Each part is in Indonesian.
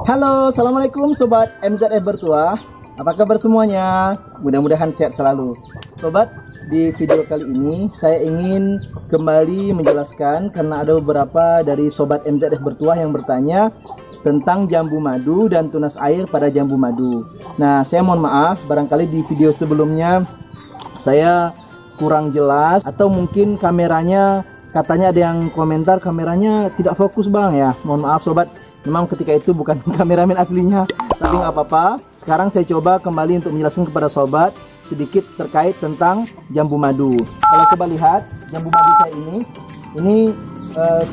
Halo, assalamualaikum sobat MZF Bertuah. Apa kabar semuanya? Mudah-mudahan sehat selalu. Sobat, di video kali ini saya ingin kembali menjelaskan karena ada beberapa dari sobat MZF Bertuah yang bertanya tentang jambu madu dan tunas air pada jambu madu. Nah, saya mohon maaf barangkali di video sebelumnya saya kurang jelas atau mungkin kameranya, katanya ada yang komentar kameranya tidak fokus bang ya. Mohon maaf sobat, memang ketika itu bukan kameramen aslinya, tapi nggak apa-apa. Sekarang saya coba kembali untuk menjelaskan kepada sobat sedikit terkait tentang jambu madu. Kalau sobat lihat jambu madu saya ini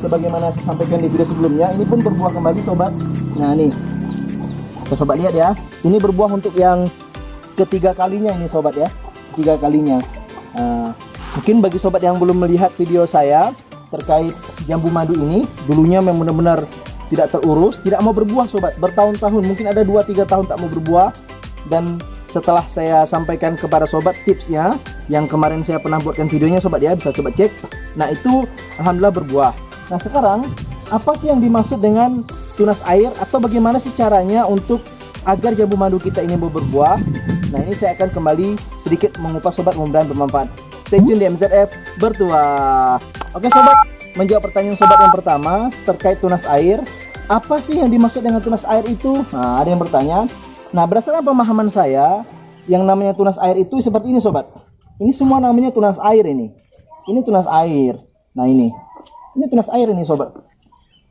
sebagaimana saya sampaikan di video sebelumnya, ini pun berbuah kembali sobat. Nah nih, sobat lihat ya, ini berbuah untuk yang ketiga kalinya ini sobat ya, ketiga kalinya. Mungkin bagi sobat yang belum melihat video saya terkait jambu madu ini, dulunya memang benar-benar tidak terurus, tidak mau berbuah sobat, bertahun-tahun, mungkin ada 2-3 tahun tak mau berbuah. Dan setelah saya sampaikan kepada sobat tipsnya yang kemarin saya pernah buatkan videonya sobat ya, bisa coba cek. Nah itu alhamdulillah berbuah. Nah sekarang apa sih yang dimaksud dengan tunas air, atau bagaimana sih caranya untuk agar jambu madu kita ini mau berbuah? Nah ini saya akan kembali sedikit mengupas sobat, mudah-mudahan bermanfaat. Stay tune di MZF Bertuah. Oke sobat, menjawab pertanyaan sobat yang pertama terkait tunas air. Apa sih yang dimaksud dengan tunas air itu? Nah, ada yang bertanya. Nah, berdasarkan pemahaman saya, yang namanya tunas air itu seperti ini sobat. Ini semua namanya tunas air ini. Ini tunas air. Nah, ini tunas air ini sobat.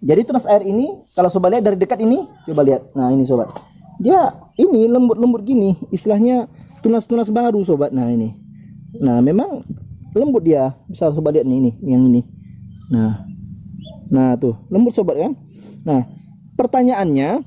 Jadi tunas air ini, kalau sobat lihat dari dekat ini, coba lihat. Nah, ini sobat. Dia ini lembut-lembut gini, istilahnya tunas-tunas baru sobat. Nah, ini. Nah, memang lembut dia. Bisa sobat lihat nih, yang ini. Nah, tuh, lembut sobat kan? Nah, pertanyaannya,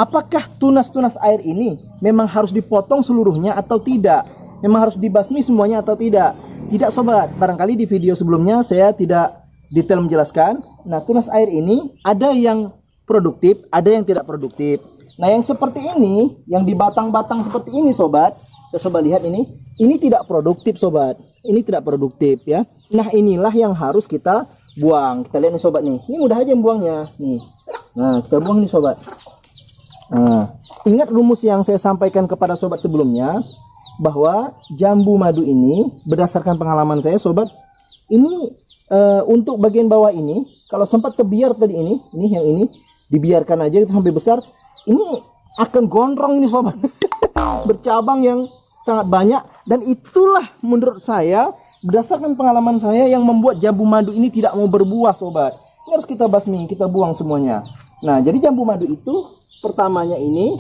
apakah tunas-tunas air ini memang harus dipotong seluruhnya atau tidak? Memang harus dibasmi semuanya atau tidak? Tidak sobat, barangkali di video sebelumnya saya tidak detail menjelaskan. Nah, tunas air ini ada yang produktif, ada yang tidak produktif. Nah, yang seperti ini, yang di batang-batang seperti ini sobat, coba lihat ini tidak produktif sobat. Ini tidak produktif ya. Nah, inilah yang harus kita buang. Kita lihat nih sobat nih. Ini mudah aja buangnya nih. Nah, kita buang nih sobat. Nah, ingat rumus yang saya sampaikan kepada sobat sebelumnya, bahwa jambu madu ini berdasarkan pengalaman saya sobat, ini untuk bagian bawah ini, kalau sempat kebiar tadi ini yang ini dibiarkan aja itu sampai besar, ini akan gondrong ini sobat. Bercabang yang sangat banyak, dan itulah menurut saya berdasarkan pengalaman saya yang membuat jambu madu ini tidak mau berbuah sobat. Ini harus kita basmi, kita buang semuanya. Nah, jadi jambu madu itu pertamanya ini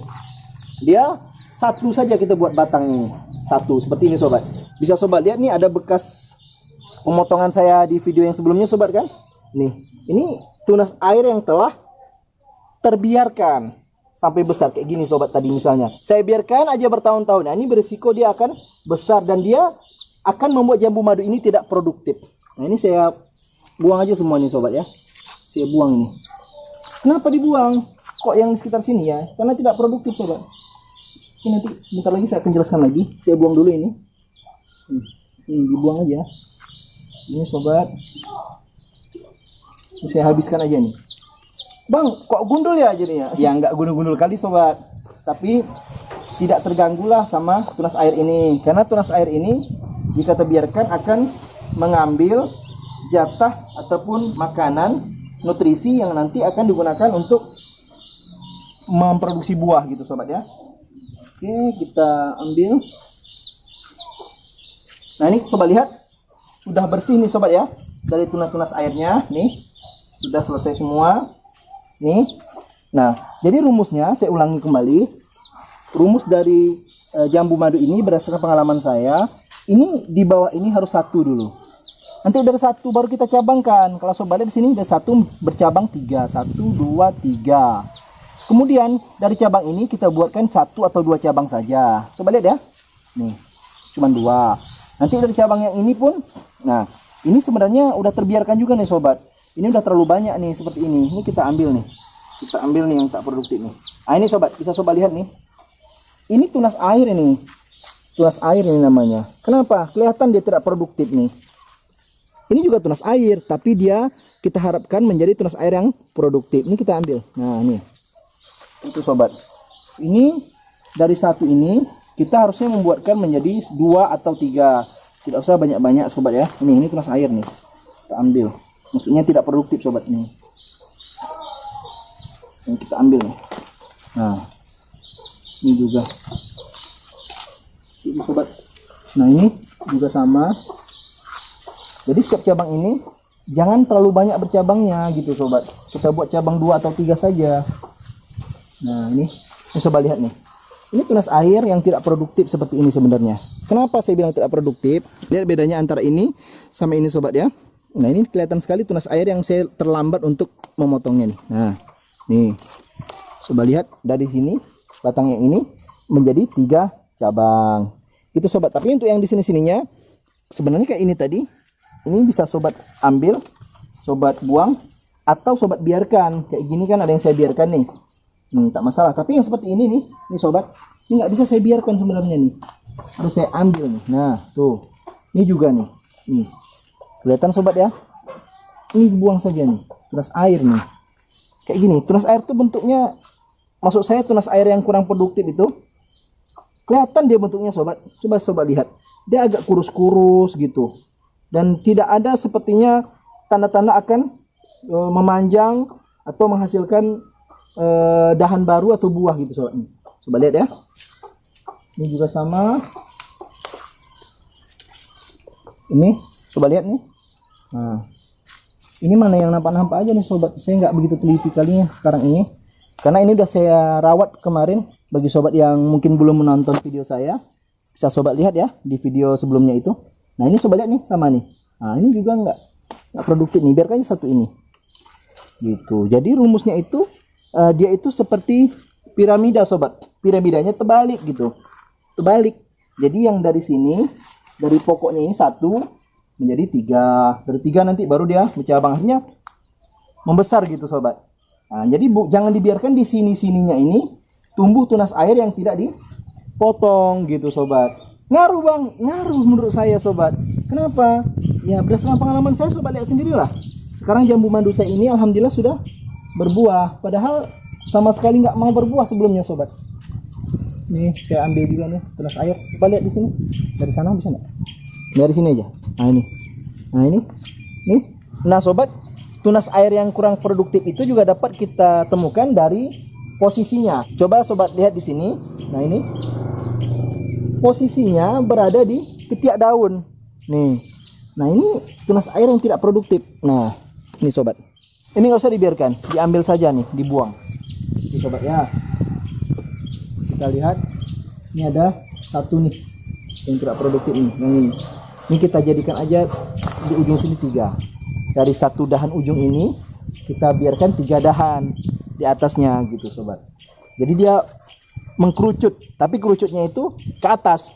dia satu saja kita buat batang ini. Satu seperti ini sobat. Bisa sobat lihat nih, ada bekas pemotongan saya di video yang sebelumnya sobat kan? Nih, ini tunas air yang telah terbiarkan sampai besar kayak gini sobat. Tadi misalnya saya biarkan aja bertahun-tahun. Nah, ini berisiko dia akan besar dan dia akan membuat jambu madu ini tidak produktif. Nah, ini saya buang aja semua nih sobat ya. Saya buang ini. Kenapa dibuang? Kok yang di sekitar sini ya? Karena tidak produktif sobat. Ini nanti sebentar lagi saya akan jelaskan lagi. Saya buang dulu ini. Dibuang aja. Ini sobat. Ini saya habiskan aja nih. Bang, kok gundul ya jadinya? Ya nggak gundul-gundul kali sobat. Tapi tidak terganggulah sama tunas air ini. Karena tunas air ini jika terbiarkan akan mengambil jatah ataupun makanan nutrisi yang nanti akan digunakan untuk memproduksi buah gitu sobat ya. Oke, kita ambil. Nah, ini sobat lihat sudah bersih nih sobat ya, dari tunas-tunas airnya nih sudah selesai semua nih. Nah, jadi rumusnya saya ulangi kembali. Rumus dari jambu madu ini berdasarkan pengalaman saya, ini di bawah ini harus satu dulu. Nanti dari satu baru kita cabangkan. Kalau sobat lihat di sini ada satu bercabang tiga, 1, 2, 3. Kemudian dari cabang ini kita buatkan 1 atau 2 cabang saja. Coba lihat ya. Nih, cuma 2. Nanti dari cabang yang ini pun, nah ini sebenarnya udah terbiarkan juga nih sobat. Ini udah terlalu banyak nih seperti ini. Ini kita ambil nih. Kita ambil nih yang tak produktif nih. Nah ini sobat, bisa sobat lihat nih. Ini tunas air ini. Tunas air ini namanya. Kenapa? Kelihatan dia tidak produktif nih. Ini juga tunas air, tapi dia kita harapkan menjadi tunas air yang produktif. Ini kita ambil. Nah, ini. Itu sobat. Ini dari satu ini kita harusnya membuatkan menjadi 2 atau 3. Tidak usah banyak-banyak sobat ya. Ini tunas air nih. Kita ambil. Maksudnya tidak produktif sobat nih. Ini kita ambil nih. Nah, ini juga. Ini sobat. Nah, ini juga sama. Jadi setiap cabang ini jangan terlalu banyak bercabangnya gitu sobat. Kita buat cabang 2 atau 3 saja. Nah, ini coba lihat nih. Ini tunas air yang tidak produktif seperti ini sebenarnya. Kenapa saya bilang tidak produktif? Lihat bedanya antara ini sama ini sobat ya. Nah, ini kelihatan sekali tunas air yang saya terlambat untuk memotongnya nih. Nah, nih. Coba lihat dari sini batang yang ini menjadi 3 cabang. Itu sobat. Tapi untuk yang di sini-sininya sebenarnya kayak ini tadi. Ini bisa sobat ambil, sobat buang, atau sobat biarkan. Kayak gini kan ada yang saya biarkan nih. Tak masalah. Tapi yang seperti ini nih sobat, ini nggak bisa saya biarkan sebenarnya nih. Harus saya ambil nih. Nah, tuh. Ini juga nih. Nih. Kelihatan sobat ya? Ini buang saja nih. Tunas air nih. Kayak gini. Tunas air tuh bentuknya, maksud saya tunas air yang kurang produktif itu. Kelihatan dia bentuknya sobat. Coba sobat lihat. Dia agak kurus-kurus gitu. Dan tidak ada sepertinya tanda-tanda akan memanjang atau menghasilkan dahan baru atau buah gitu sobat. Coba lihat ya. Ini juga sama. Ini coba lihat nih. Nah, ini mana yang nampak-nampak aja nih sobat. Saya nggak begitu teliti kalinya sekarang ini, karena ini udah saya rawat kemarin. Bagi sobat yang mungkin belum menonton video saya, bisa sobat lihat ya di video sebelumnya itu. Nah, ini sobat lihat nih sama nih. Nah, ini juga nggak produktif nih. Biarkan aja satu ini. Gitu. Jadi rumusnya itu dia itu seperti piramida sobat. Piramidanya terbalik gitu. Terbalik. Jadi yang dari sini, dari pokoknya ini 1 menjadi 3. Dari 3 nanti baru dia bercabang, akhirnya membesar gitu sobat. Nah, jadi jangan dibiarkan di sini-sininya ini tumbuh tunas air yang tidak dipotong gitu sobat. Ngaruh bang, ngaruh menurut saya sobat. Kenapa? Ya berdasarkan pengalaman saya sobat, lihat sendirilah. Sekarang jambu madu saya ini alhamdulillah sudah berbuah. Padahal sama sekali nggak mau berbuah sebelumnya sobat. Nih saya ambil juga nih tunas air. Coba lihat di sini. Dari sana bisa nggak? Dari sini aja. Nah ini. Nah ini. Nih. Nah sobat, tunas air yang kurang produktif itu juga dapat kita temukan dari posisinya. Coba sobat lihat di sini. Nah ini. Posisinya berada di ketiak daun nih. Nah ini tunas air yang tidak produktif. Nah ini sobat, ini nggak usah dibiarkan, diambil saja nih, dibuang. Ini sobat ya, kita lihat ini ada 1 nih yang tidak produktif ini. Yang ini kita jadikan aja di ujung sini 3. Dari 1 dahan ujung ini kita biarkan 3 dahan di atasnya gitu sobat. Jadi dia mengkerucut, tapi kerucutnya itu ke atas,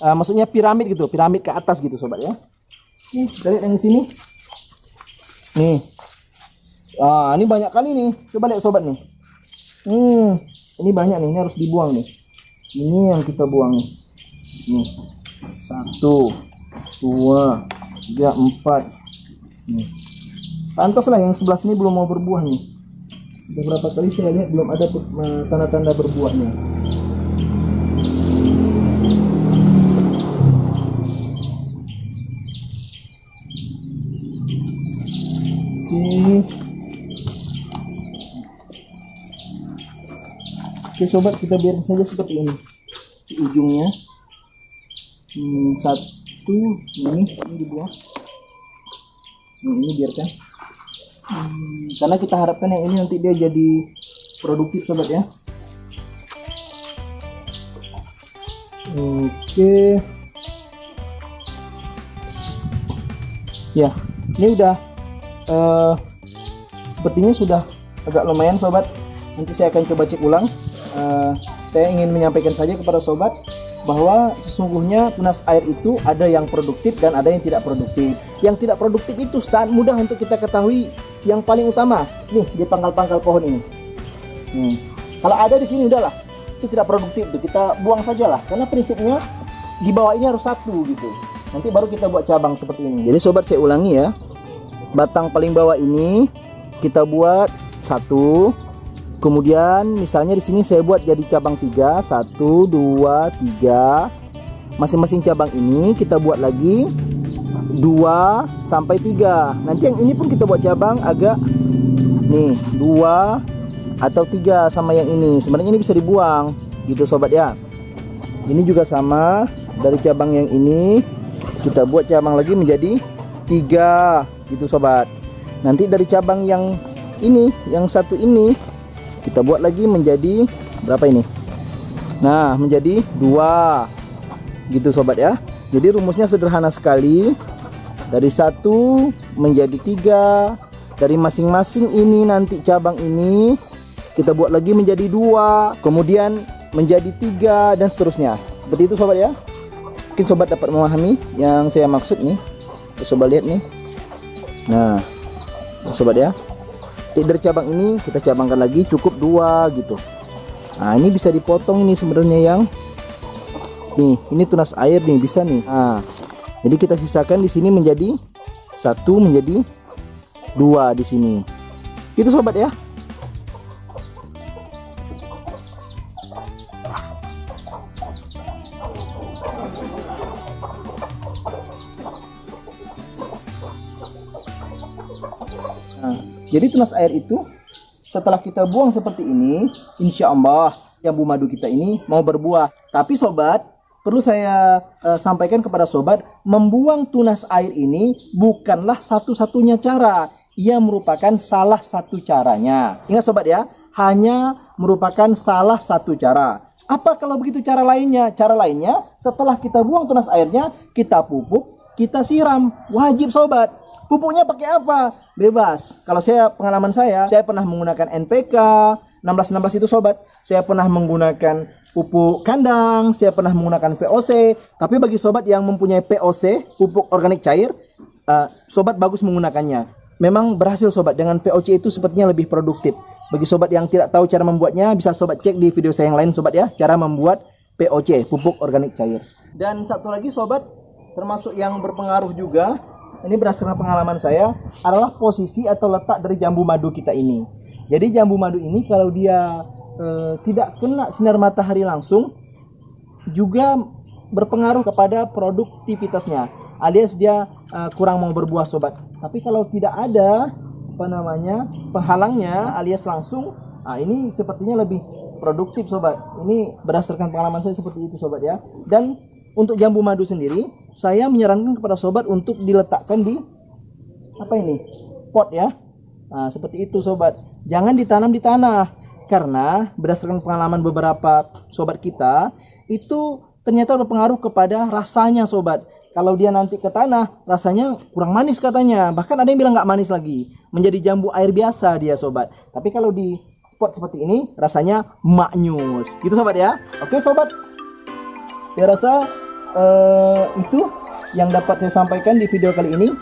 maksudnya piramid gitu, piramid ke atas gitu sobat ya. Nih kita lihat yang di sini nih. Ini banyak kali nih, coba lihat sobat nih. Ini banyak nih, ini harus dibuang nih. Ini yang kita buang nih. Nih 1 2 3 4 nih. Pantas lah yang sebelah sini belum mau berbuah nih. Beberapa kali saya lihat belum ada tanda-tanda berbuahnya. Oke sobat, kita biarkan saja seperti ini. Di ujungnya 1 ini dibuang. Ini biarkan. Karena kita harapkan yang ini nanti dia jadi produktif sobat ya. Oke. Ya, ini udah sepertinya sudah agak lumayan sobat. Nanti saya akan coba cek ulang. Saya ingin menyampaikan saja kepada sobat bahwa sesungguhnya tunas air itu ada yang produktif dan ada yang tidak produktif. Yang tidak produktif itu sangat mudah untuk kita ketahui. Yang paling utama nih di pangkal-pangkal pohon ini. Kalau ada di sini udahlah, itu tidak produktif tuh, kita buang sajalah. Karena prinsipnya di bawah ini harus 1 gitu. Nanti baru kita buat cabang seperti ini. Jadi sobat, saya ulangi ya. Batang paling bawah ini kita buat 1, Kemudian misalnya di sini saya buat jadi cabang 3, 1, 2, 3. Masing-masing cabang ini kita buat lagi 2 sampai 3. Nanti yang ini pun kita buat cabang agak nih 2 atau 3 sama yang ini. Sebenarnya ini bisa dibuang gitu sobat ya. Ini juga sama, dari cabang yang ini kita buat cabang lagi menjadi 3 gitu sobat. Nanti dari cabang yang ini, yang satu ini kita buat lagi menjadi berapa ini? Nah, menjadi 2 gitu sobat ya. Jadi rumusnya sederhana sekali. Dari 1 menjadi 3. Dari masing-masing ini nanti cabang ini kita buat lagi menjadi 2, kemudian menjadi 3 dan seterusnya. Seperti itu sobat ya. Mungkin sobat dapat memahami yang saya maksud nih. Sobat lihat nih. Nah, sobat ya. Dari cabang ini kita cabangkan lagi cukup 2 gitu. Nah, ini bisa dipotong ini sebenarnya yang nih, ini tunas air nih bisa nih. Nah, jadi kita sisakan di sini menjadi 1 menjadi 2 di sini. Itu sobat ya. Nah, jadi tunas air itu setelah kita buang seperti ini, insya Allah jambu madu kita ini mau berbuah. Tapi sobat, perlu saya sampaikan kepada sobat, membuang tunas air ini bukanlah satu-satunya cara. Ia merupakan salah satu caranya. Ingat sobat ya, hanya merupakan salah satu cara. Apa kalau begitu cara lainnya? Cara lainnya, setelah kita buang tunas airnya, kita pupuk, kita siram. Wajib sobat. Pupuknya pakai apa? Bebas. Kalau pengalaman saya pernah menggunakan NPK 1616 itu sobat. Saya pernah menggunakan pupuk kandang, saya pernah menggunakan POC. Tapi bagi sobat yang mempunyai POC, pupuk organik cair, sobat bagus menggunakannya. Memang berhasil sobat, dengan POC itu sepertinya lebih produktif. Bagi sobat yang tidak tahu cara membuatnya, bisa sobat cek di video saya yang lain sobat ya, cara membuat POC, pupuk organik cair. Dan satu lagi sobat, termasuk yang berpengaruh juga, ini berdasarkan pengalaman saya, adalah posisi atau letak dari jambu madu kita ini. Jadi jambu madu ini kalau dia tidak kena sinar matahari langsung, juga berpengaruh kepada produktivitasnya, alias dia kurang mau berbuah sobat. Tapi kalau tidak ada penghalangnya alias langsung, ini sepertinya lebih produktif sobat. Ini berdasarkan pengalaman saya seperti itu sobat ya. Dan untuk jambu madu sendiri, saya menyarankan kepada sobat untuk diletakkan di pot ya. Nah, seperti itu sobat. Jangan ditanam di tanah, karena berdasarkan pengalaman beberapa sobat kita, itu ternyata berpengaruh kepada rasanya sobat. Kalau dia nanti ke tanah, rasanya kurang manis katanya. Bahkan ada yang bilang nggak manis lagi, menjadi jambu air biasa dia sobat. Tapi kalau di pot seperti ini, rasanya maknyus gitu sobat ya. Oke sobat, saya rasa itu yang dapat saya sampaikan di video kali ini.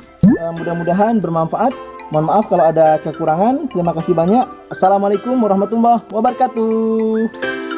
Mudah-mudahan bermanfaat. Mohon maaf kalau ada kekurangan. Terima kasih banyak. Assalamualaikum warahmatullahi wabarakatuh.